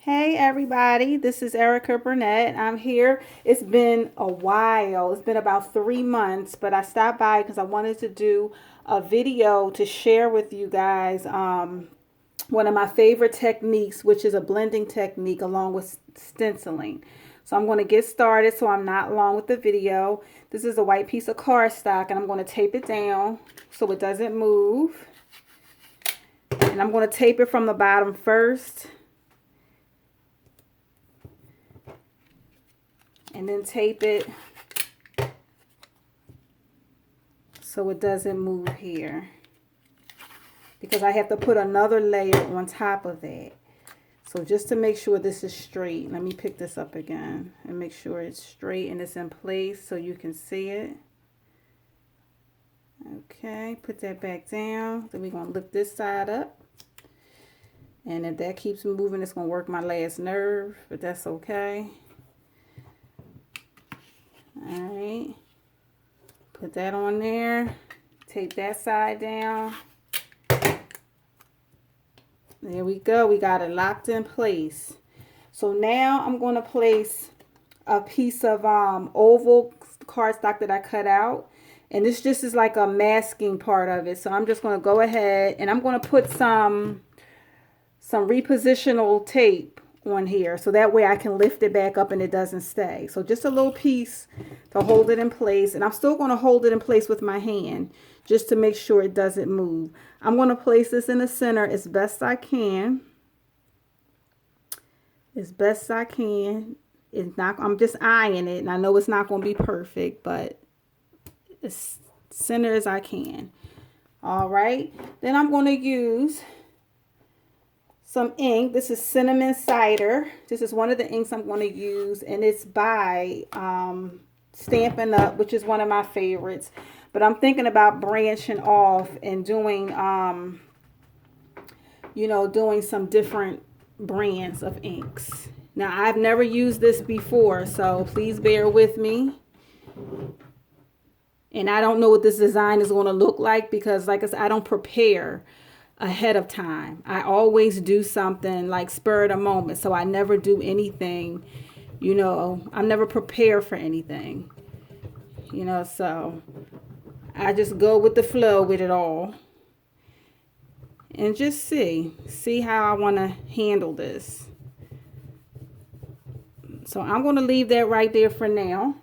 Hey everybody, this is Erica Burnett. I'm here. It's been a while. It's been about 3 months, but I stopped by because I wanted to do a video to share with you guys one of my favorite techniques, which is a blending technique along with stenciling. So I'm going to get started so I'm not long with the video. This is a white piece of cardstock and I'm going to tape it down so it doesn't move. And I'm going to tape it from the bottom first. And then tape it so it doesn't move here, because I have to put another layer on top of that. So just to make sure this is straight, let me pick this up again and make sure it's straight and it's in place so you can see it. Okay, put that back down. Then we're going to lift this side up. And if that keeps moving, it's going to work my last nerve, but that's okay. Alright, put that on there, tape that side down. There we go, we got it locked in place. So now I'm going to place a piece of oval cardstock that I cut out. And this just is like a masking part of it. So I'm just going to go ahead and I'm going to put some repositional tape on here so that way I can lift it back up and it doesn't stay. So just a little piece to hold it in place, and I'm still going to hold it in place with my hand just to make sure it doesn't move. I'm going to place this in the center as best I can. As best I can. It's not, I'm just eyeing it, and I know it's not going to be perfect, but as center as I can. All right, then I'm going to use some ink. This is cinnamon cider. This is one of the inks I'm going to use, and it's by Stampin' Up, which is one of my favorites. But I'm thinking about branching off and doing, doing some different brands of inks. Now, I've never used this before, so please bear with me. And I don't know what this design is going to look like because, like I said, I don't prepare ahead of time. I always do something like spur of the moment. So I never do anything, I'm never prepared for anything, so I just go with the flow with it all and just see how I want to handle this. So I'm going to leave that right there for now.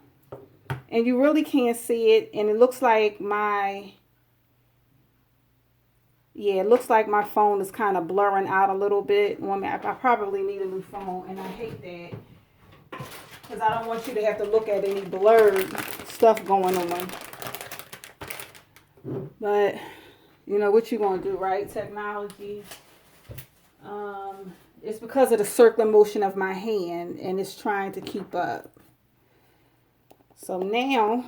And you really can't see it. And it looks like it looks like my phone is kind of blurring out a little bit. I probably need a new phone, and I hate that because I don't want you to have to look at any blurred stuff going on. But, what you going to do, right? Technology. It's because of the circular motion of my hand, and it's trying to keep up. So now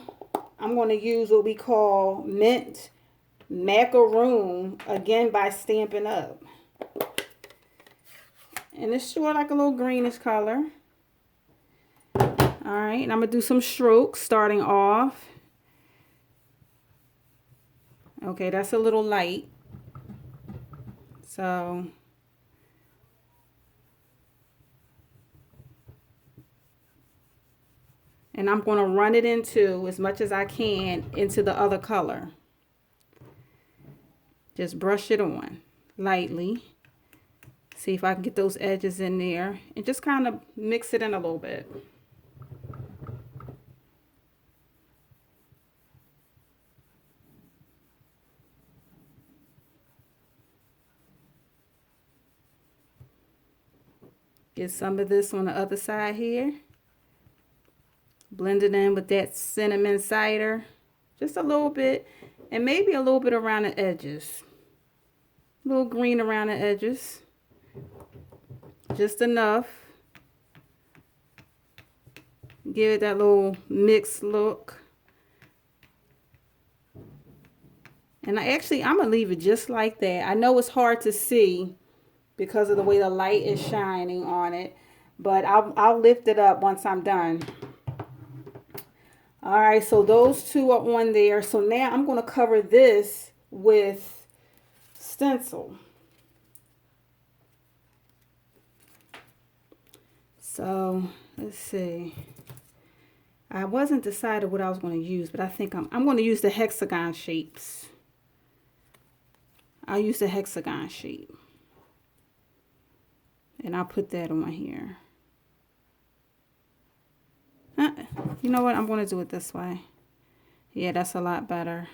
I'm going to use what we call mint macaroon, again by Stampin' Up, and it's sort of like a little greenish color. All right, and I'm gonna do some strokes starting off. Okay, that's a little light, so and I'm going to run it into, as much as I can, into the other color. Just brush it on lightly. See if I can get those edges in there. And just kind of mix it in a little bit. Get some of this on the other side here. Blend it in with that cinnamon cider. Just a little bit. And maybe a little bit around the edges. A little green around the edges. Just enough. Give it that little mixed look. And I'm going to leave it just like that. I know it's hard to see because of the way the light is shining on it. But I'll lift it up once I'm done. All right, so those two are on there. So now I'm going to cover this with stencil. So let's see. I wasn't decided what I was going to use, but I think I'm going to use the hexagon shapes. I'll use the hexagon shape. And I'll put that on here. You know what? I'm going to do it this way. Yeah, that's a lot better.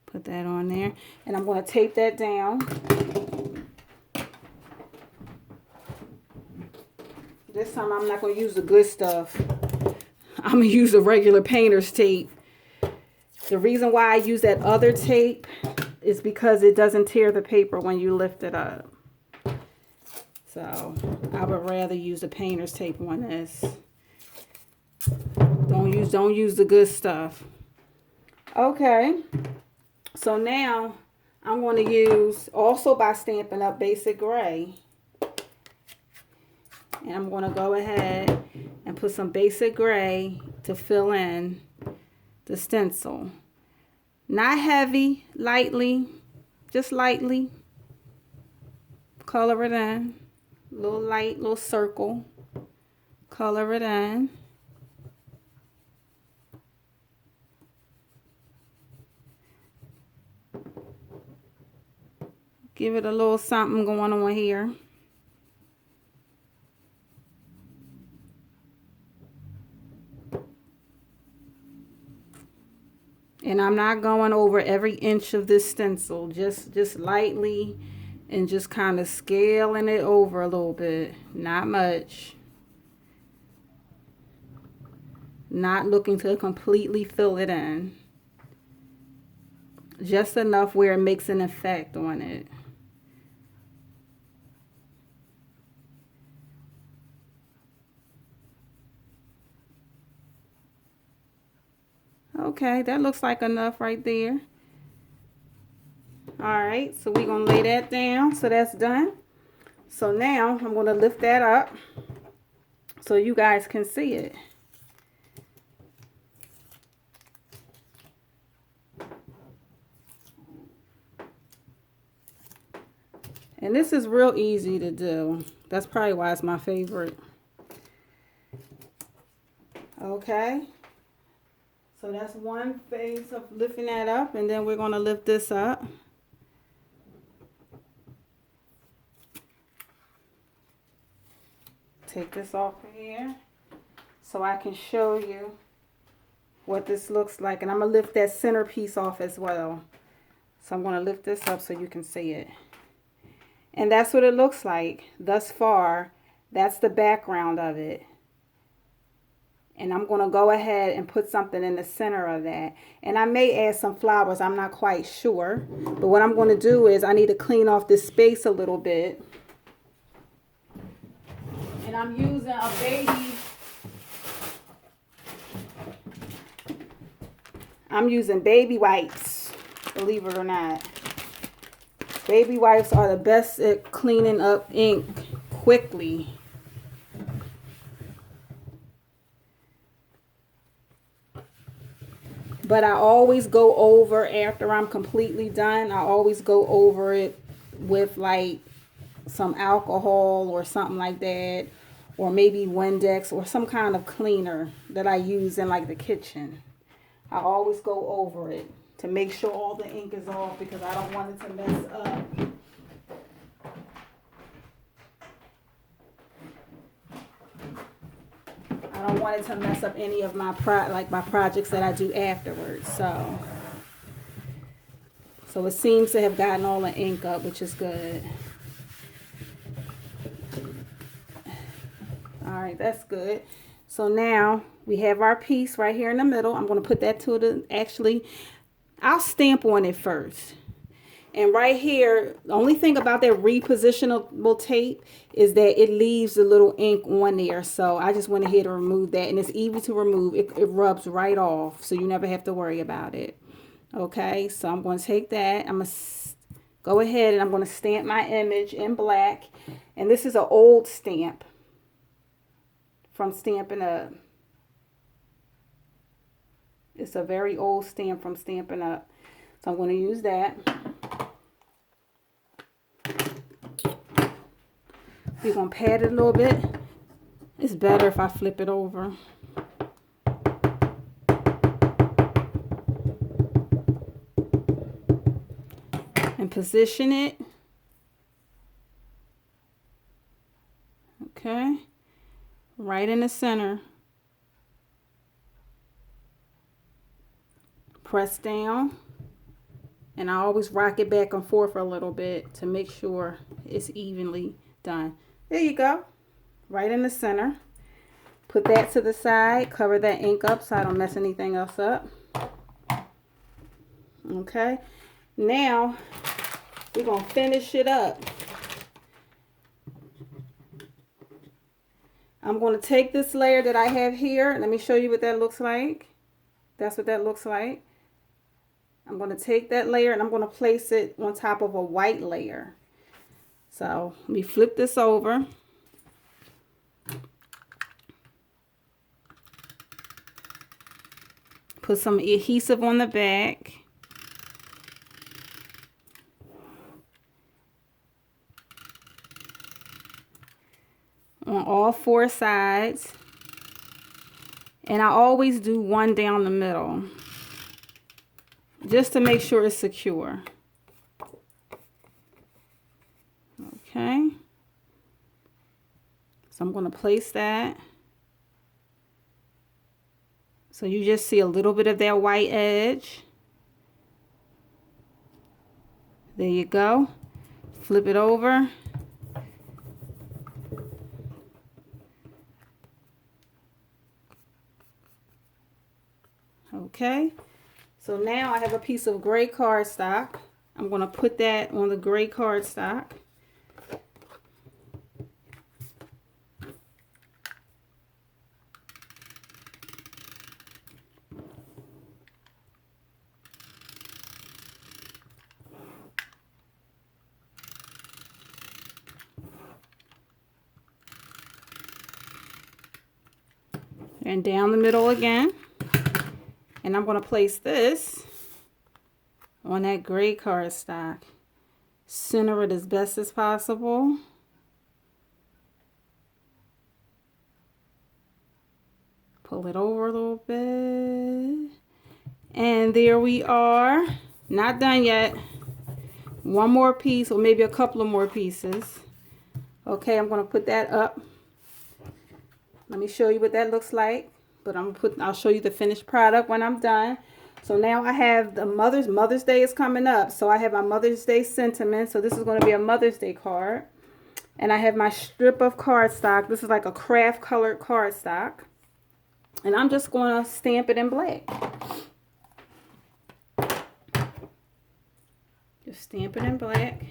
Put that on there. And I'm going to tape that down. This time I'm not going to use the good stuff. I'm going to use the regular painter's tape. The reason why I use that other tape is because it doesn't tear the paper when you lift it up. So I would rather use the painter's tape on this. Don't use the good stuff. Okay. So now I'm going to use, also by Stampin' Up! Basic Gray. And I'm going to go ahead and put some basic gray to fill in the stencil. Not heavy, lightly, just lightly. Color it in. Little light, little circle. Color it in. Give it a little something going on here. And I'm not going over every inch of this stencil, just lightly and just kind of scaling it over a little bit, not much. Not looking to completely fill it in. Just enough where it makes an effect on it. Okay, that looks like enough right there. Alright, so we're going to lay that down. So that's done. So now I'm going to lift that up so you guys can see it. And this is real easy to do. That's probably why it's my favorite. Okay. So that's one phase of lifting that up, and then we're going to lift this up. Take this off of here so I can show you what this looks like. And I'm going to lift that centerpiece off as well. So I'm going to lift this up so you can see it. And that's what it looks like thus far. That's the background of it. And I'm going to go ahead and put something in the center of that. And I may add some flowers. I'm not quite sure. But what I'm going to do is I need to clean off this space a little bit. And I'm using a baby. I'm using baby wipes, believe it or not. Baby wipes are the best at cleaning up ink quickly. But I always go over, after I'm completely done, I always go over it with like some alcohol or something like that. Or maybe Windex or some kind of cleaner that I use in like the kitchen. I always go over it to make sure all the ink is off because I don't want it to mess up. I don't want it to mess up any of my projects that I do afterwards. So it seems to have gotten all the ink up, which is good. All right, that's good. So now we have our piece right here in the middle. I'm going to put that to the, actually, I'll stamp on it first. And right here, the only thing about that repositionable tape is that it leaves a little ink on there. So I just went ahead and removed that. And it's easy to remove. It rubs right off. So you never have to worry about it. Okay, so I'm going to take that. I'm going to go ahead and I'm going to stamp my image in black. And this is an old stamp from Stampin' Up. It's a very old stamp from Stampin' Up. So I'm going to use that. We're going to pat it a little bit. It's better if I flip it over. And position it. Okay. Right in the center. Press down. And I always rock it back and forth a little bit to make sure it's evenly done. There you go. Right in the center. Put that to the side. Cover that ink up so I don't mess anything else up. Okay. Now, we're going to finish it up. I'm going to take this layer that I have here. Let me show you what that looks like. That's what that looks like. I'm going to take that layer and I'm going to place it on top of a white layer. So let me flip this over. Put some adhesive on the back. On all four sides. And I always do one down the middle, just to make sure it's secure. Okay. So I'm going to place that. So you just see a little bit of that white edge. There you go. Flip it over. Okay. So now I have a piece of gray cardstock. I'm going to put that on the gray cardstock. And down the middle again. And I'm going to place this on that gray cardstock. Center it as best as possible. Pull it over a little bit. And there we are. Not done yet. One more piece, or maybe a couple of more pieces. Okay, I'm going to put that up. Let me show you what that looks like. But I'll show you the finished product when I'm done. So now I have the Mother's Day is coming up. So I have my Mother's Day sentiment. So this is going to be a Mother's Day card. And I have my strip of cardstock. This is like a craft colored cardstock. And I'm just going to stamp it in black. Just stamp it in black.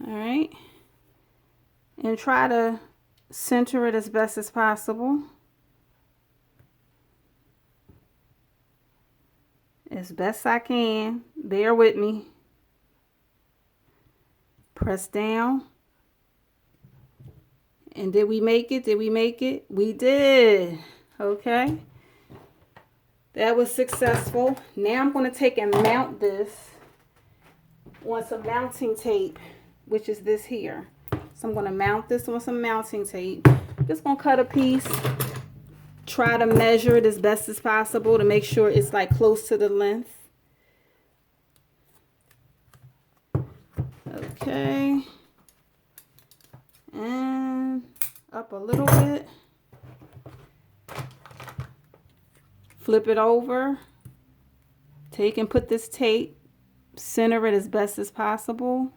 All right. And try to center it as best as possible. As best I can. Bear with me. Press down. And did we make it? Did we make it? We did. Okay. That was successful. Now I'm going to take and mount this on some mounting tape, which is this here. So I'm going to mount this on some mounting tape. Just going to cut a piece. Try to measure it as best as possible to make sure it's like close to the length. Okay. And up a little bit. Flip it over. Take and put this tape. Center it as best as possible.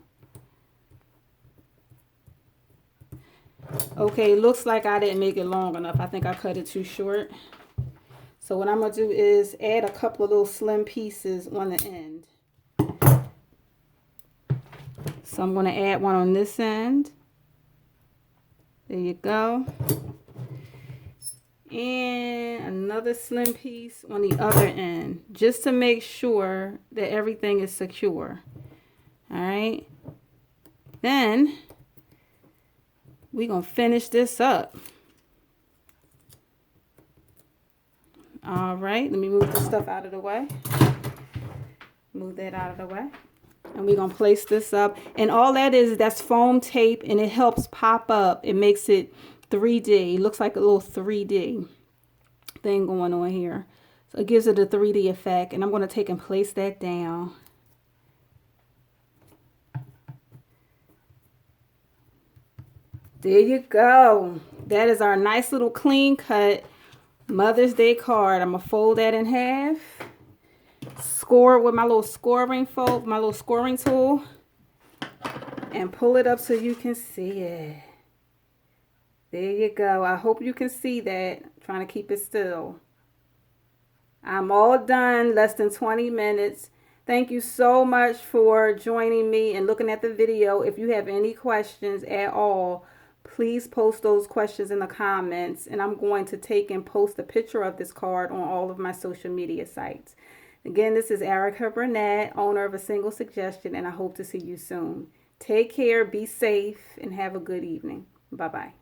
Okay, looks like I didn't make it long enough. I think I cut it too short. So what I'm going to do is add a couple of little slim pieces on the end. So I'm going to add one on this end. There you go. And another slim piece on the other end, just to make sure that everything is secure. All right. Then we're going to finish this up. All right. Let me move this stuff out of the way. Move that out of the way. And we're going to place this up. And all that is, that's foam tape, and it helps pop up. It makes it 3D. It looks like a little 3D thing going on here. So it gives it a 3D effect. And I'm going to take and place that down. There you go. That is our nice little clean cut Mother's Day card. I'm going to fold that in half. Score it with my little scoring tool. And pull it up so you can see it. There you go. I hope you can see that. I'm trying to keep it still. I'm all done. Less than 20 minutes. Thank you so much for joining me and looking at the video. If you have any questions at all, please post those questions in the comments. And I'm going to take and post a picture of this card on all of my social media sites. Again, this is Erica Burnett, owner of A Single Suggestion, and I hope to see you soon. Take care, be safe, and have a good evening. Bye-bye.